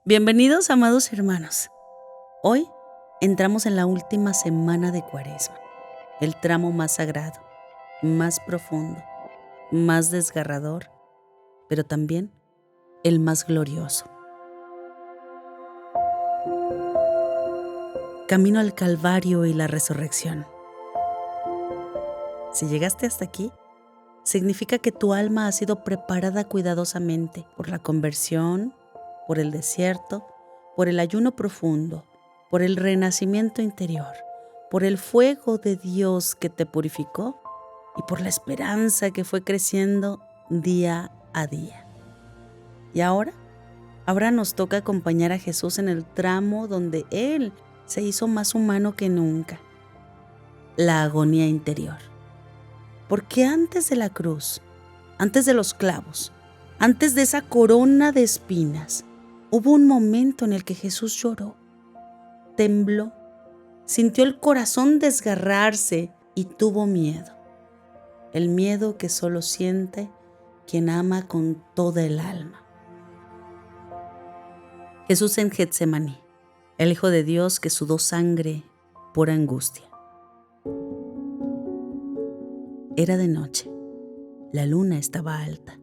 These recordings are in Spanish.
Bienvenidos, amados hermanos. Hoy entramos en la última semana de Cuaresma, el tramo más sagrado, más profundo, más desgarrador, pero también el más glorioso. Camino al Calvario y la resurrección. Si llegaste hasta aquí, significa que tu alma ha sido preparada cuidadosamente por la conversión, por el desierto, por el ayuno profundo, por el renacimiento interior, por el fuego de Dios que te purificó y por la esperanza que fue creciendo día a día. Y ahora nos toca acompañar a Jesús en el tramo donde Él se hizo más humano que nunca, la agonía interior. Porque antes de la cruz, antes de los clavos, antes de esa corona de espinas, hubo un momento en el que Jesús lloró, tembló, sintió el corazón desgarrarse y tuvo miedo. El miedo que solo siente quien ama con toda el alma. Jesús en Getsemaní, el Hijo de Dios que sudó sangre por angustia. Era de noche, la luna estaba alta.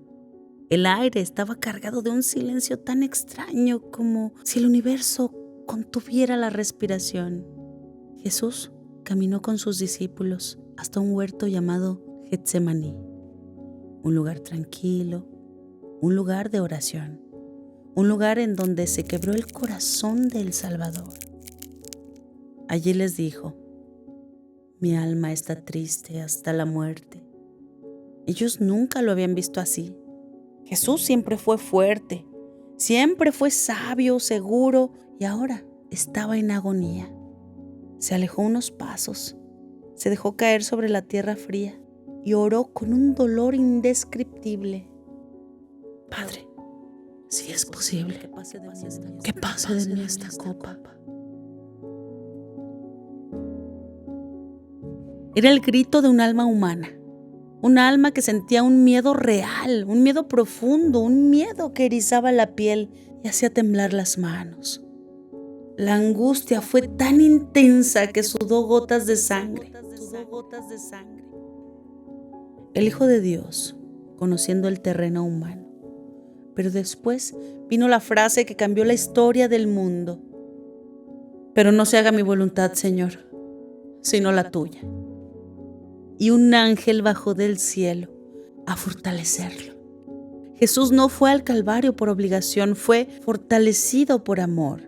El aire estaba cargado de un silencio tan extraño como si el universo contuviera la respiración. Jesús caminó con sus discípulos hasta un huerto llamado Getsemaní, un lugar tranquilo, un lugar de oración, un lugar en donde se quebró el corazón del Salvador. Allí les dijo: mi alma está triste hasta la muerte. Ellos nunca lo habían visto así. Jesús siempre fue fuerte, siempre fue sabio, seguro, y ahora estaba en agonía. Se alejó unos pasos, se dejó caer sobre la tierra fría y oró con un dolor indescriptible. Padre, si es posible, que pase de mí esta copa. Era el grito de un alma humana. Un alma que sentía un miedo real, un miedo profundo, un miedo que erizaba la piel y hacía temblar las manos. La angustia fue tan intensa que sudó gotas de sangre. El Hijo de Dios, conociendo el terreno humano. Pero después vino la frase que cambió la historia del mundo. Pero no se haga mi voluntad, Señor, sino la tuya. Y un ángel bajó del cielo a fortalecerlo. Jesús no fue al Calvario por obligación, fue fortalecido por amor.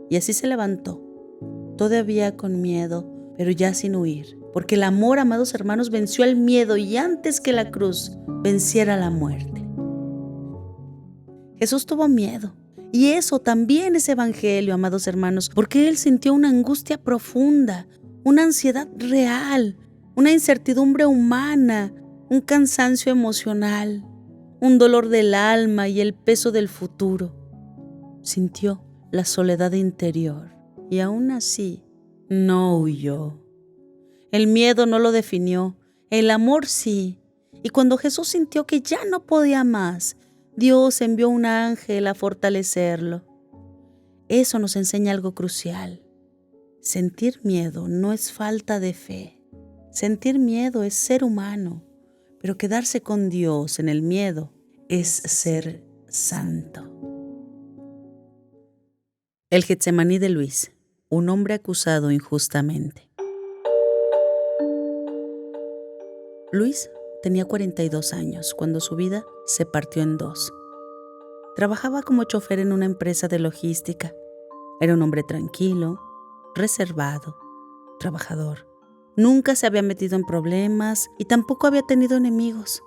Y así se levantó, todavía con miedo, pero ya sin huir, porque el amor, amados hermanos, venció el miedo y antes que la cruz venciera la muerte. Jesús tuvo miedo, y eso también es evangelio, amados hermanos, porque Él sintió una angustia profunda, una ansiedad real, una incertidumbre humana, un cansancio emocional, un dolor del alma y el peso del futuro. Sintió la soledad interior y aún así no huyó. El miedo no lo definió, el amor sí. Y cuando Jesús sintió que ya no podía más, Dios envió un ángel a fortalecerlo. Eso nos enseña algo crucial. Sentir miedo no es falta de fe. Sentir miedo es ser humano, pero quedarse con Dios en el miedo es ser santo. El Getsemaní de Luis, un hombre acusado injustamente. Luis tenía 42 años cuando su vida se partió en dos. Trabajaba como chofer en una empresa de logística. Era un hombre tranquilo, reservado, trabajador. Nunca se había metido en problemas y tampoco había tenido enemigos.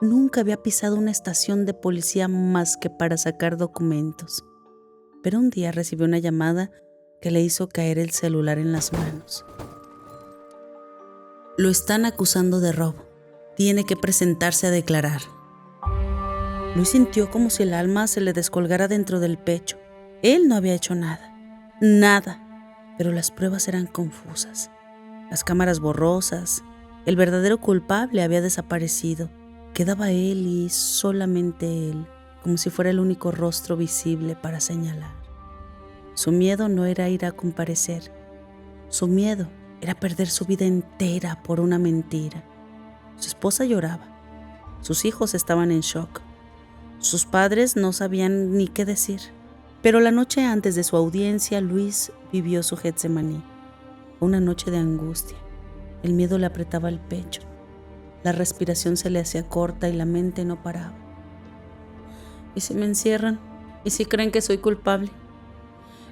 Nunca había pisado una estación de policía más que para sacar documentos. Pero un día recibió una llamada que le hizo caer el celular en las manos. Lo están acusando de robo. Tiene que presentarse a declarar. Luis sintió como si el alma se le descolgara dentro del pecho. Él no había hecho nada, pero las pruebas eran confusas. Las cámaras borrosas, el verdadero culpable había desaparecido. Quedaba él y solamente él. como si fuera el único rostro visible para señalar. Su miedo no era ir a comparecer. Su miedo era perder su vida entera por una mentira. Su esposa lloraba. Sus hijos estaban en shock. Sus padres no sabían ni qué decir. Pero la noche antes de su audiencia, Luis vivió su Getsemaní. Una noche de angustia. El miedo le apretaba el pecho. La respiración se le hacía corta y la mente no paraba. ¿Y si me encierran? ¿Y si creen que soy culpable?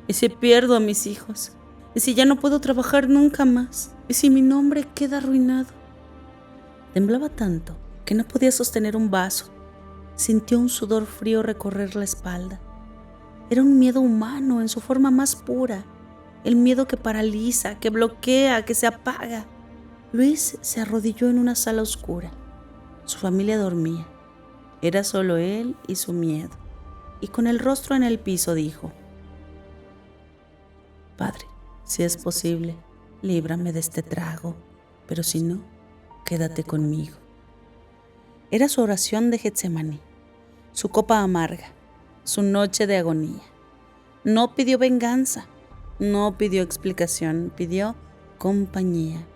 ¿Y si pierdo a mis hijos? ¿Y si ya no puedo trabajar nunca más? ¿Y si mi nombre queda arruinado? Temblaba tanto que no podía sostener un vaso. Sintió un sudor frío recorrer la espalda. Era un miedo humano en su forma más pura. El miedo que paraliza, que bloquea, que se apaga. Luis se arrodilló en una sala oscura. Su familia dormía. Era solo él y su miedo. Y con el rostro en el piso dijo: Padre, si es posible, líbrame de este trago, pero si no, quédate conmigo. Era su oración de Getsemaní, su copa amarga, su noche de agonía. No pidió venganza, no pidió explicación, pidió compañía.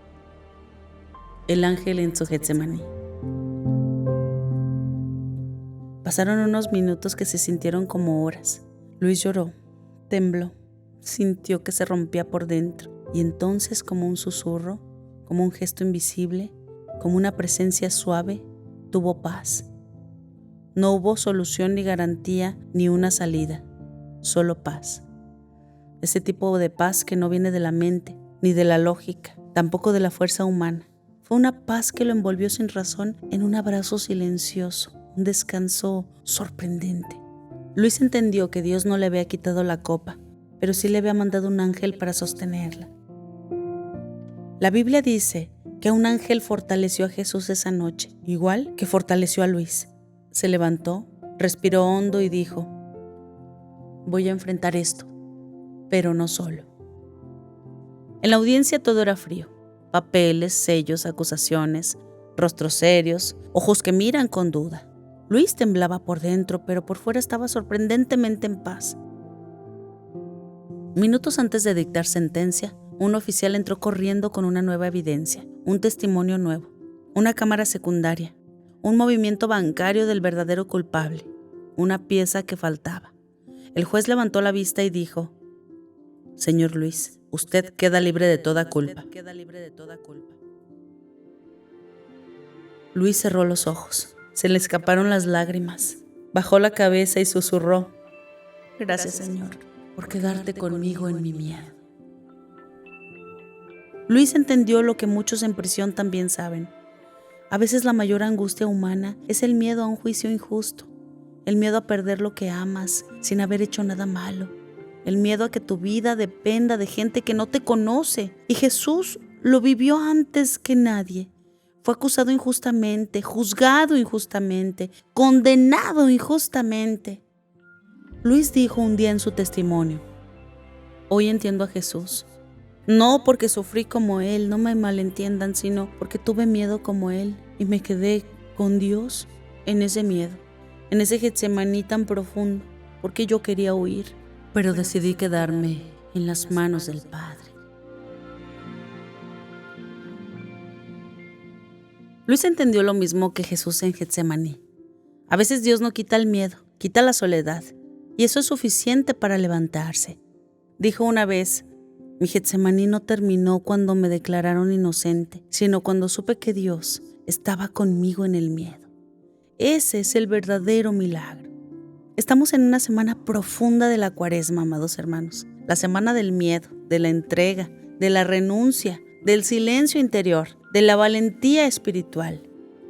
El ángel en su Getsemaní. Pasaron unos minutos que se sintieron como horas. Luis lloró, tembló, sintió que se rompía por dentro y entonces, como un susurro, como un gesto invisible, como una presencia suave, tuvo paz. No hubo solución ni garantía ni una salida, solo paz. Ese tipo de paz que no viene de la mente ni de la lógica, tampoco de la fuerza humana. Fue una paz que lo envolvió sin razón en un abrazo silencioso, un descanso sorprendente. Luis entendió que Dios no le había quitado la copa, pero sí le había mandado un ángel para sostenerla. La Biblia dice que un ángel fortaleció a Jesús esa noche, igual que fortaleció a Luis. Se levantó, respiró hondo y dijo: voy a enfrentar esto, pero no solo. En la audiencia todo era frío. Papeles, sellos, acusaciones, rostros serios, ojos que miran con duda. Luis temblaba por dentro, pero por fuera estaba sorprendentemente en paz. Minutos antes de dictar sentencia, un oficial entró corriendo con una nueva evidencia, un testimonio nuevo, una cámara secundaria, un movimiento bancario del verdadero culpable, una pieza que faltaba. El juez levantó la vista y dijo: Señor Luis, usted queda libre de toda culpa. Luis cerró los ojos. Se le escaparon las lágrimas. Bajó la cabeza y susurró: Gracias, Señor, por quedarte conmigo en mi miedo. Luis entendió lo que muchos en prisión también saben. A veces la mayor angustia humana es el miedo a un juicio injusto, el miedo a perder lo que amas sin haber hecho nada malo, el miedo a que tu vida dependa de gente que no te conoce. Y Jesús lo vivió antes que nadie. Fue acusado injustamente, juzgado injustamente, condenado injustamente. Luis dijo un día en su testimonio: hoy entiendo a Jesús. No porque sufrí como Él, no me malentiendan, sino porque tuve miedo como Él y me quedé con Dios en ese miedo, en ese Getsemaní tan profundo, porque yo quería huir, pero decidí quedarme en las manos del Padre. Luis entendió lo mismo que Jesús en Getsemaní. A veces Dios no quita el miedo, quita la soledad, y eso es suficiente para levantarse. Dijo una vez: mi Getsemaní no terminó cuando me declararon inocente, sino cuando supe que Dios estaba conmigo en el miedo. Ese es el verdadero milagro. Estamos en una semana profunda de la Cuaresma, amados hermanos. La semana del miedo, de la entrega, de la renuncia, del silencio interior, de la valentía espiritual.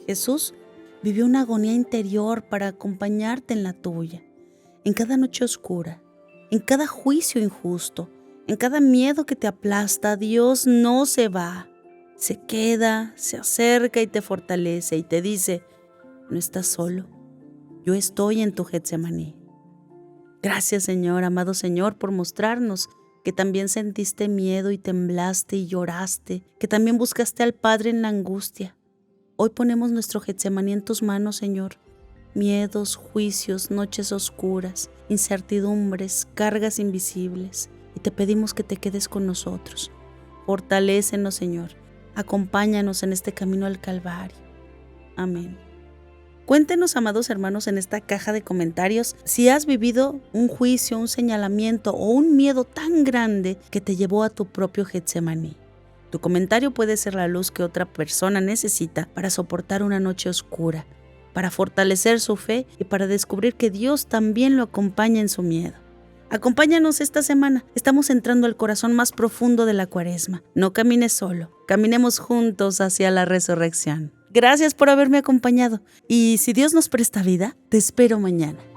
Jesús vivió una agonía interior para acompañarte en la tuya, en cada noche oscura, en cada juicio injusto, en cada miedo que te aplasta. Dios no se va, se queda, se acerca y te fortalece y te dice: no estás solo, yo estoy en tu Getsemaní. Gracias, Señor, amado Señor, por mostrarnos que también sentiste miedo y temblaste y lloraste, que también buscaste al Padre en la angustia. Hoy ponemos nuestro Getsemaní en tus manos, Señor. miedos, juicios, noches oscuras, incertidumbres, cargas invisibles, y te pedimos que te quedes con nosotros. Fortalécenos, Señor. Acompáñanos en este camino al Calvario. Amén. Cuéntenos, amados hermanos, en esta caja de comentarios si has vivido un juicio, un señalamiento o un miedo tan grande que te llevó a tu propio Getsemaní. Tu comentario puede ser la luz que otra persona necesita para soportar una noche oscura, para fortalecer su fe y para descubrir que Dios también lo acompaña en su miedo. Acompáñanos esta semana. Estamos entrando al corazón más profundo de la Cuaresma. No camines solo, caminemos juntos hacia la resurrección. Gracias por haberme acompañado y si Dios nos presta vida, te espero mañana.